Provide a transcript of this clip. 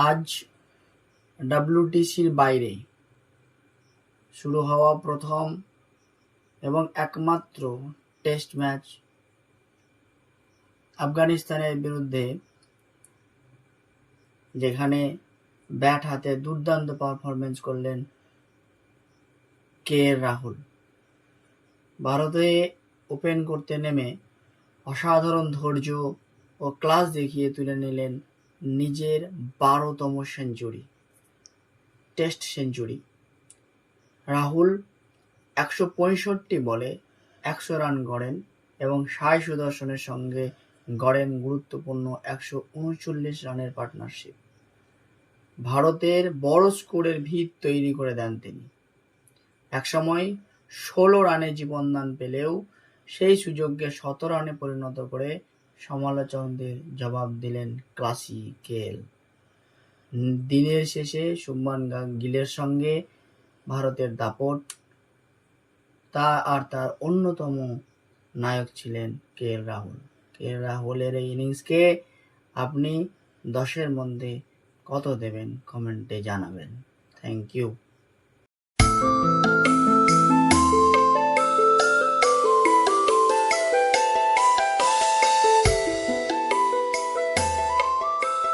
আজ ডব্লিউটিসির বাইরে শুরু হওয়া প্রথম এবং একমাত্র টেস্ট ম্যাচ আফগানিস্তানের বিরুদ্ধে, যেখানে ব্যাট হাতে দুর্দান্ত পারফরমেন্স করলেন রাহুল। ভারতে ওপেন করতে নেমে অসাধারণ ধৈর্য ও ক্লাস দেখিয়ে তুলে নিলেন নিজের 12তম টেস্ট সেঞ্চুরি। রাহুল 165 বলে 100 রান গড়েন এবং সাই সুদর্শনের সঙ্গে গড়েন গুরুত্বপূর্ণ 139 রানের পার্টনারশিপ। ভারতের বড় স্কোরের ভিত তৈরি করে দেন তিনি। একসময় 16 রানে জীবনদান পেলেও সেই সুযোগকে 17 রানে পরিণত করে সমালোচকদের জবাব দিলেন ক্লাসি কেএল। দিনের শেষে শুভমান গিলের সঙ্গে ভারতের দাপট, তার অন্যতম নায়ক ছিলেন রাহুল। রাহুলের এই ইনিংসকে আপনি 10-এর মধ্যে কত দেবেন কমেন্টে জানাবেন। Thank you.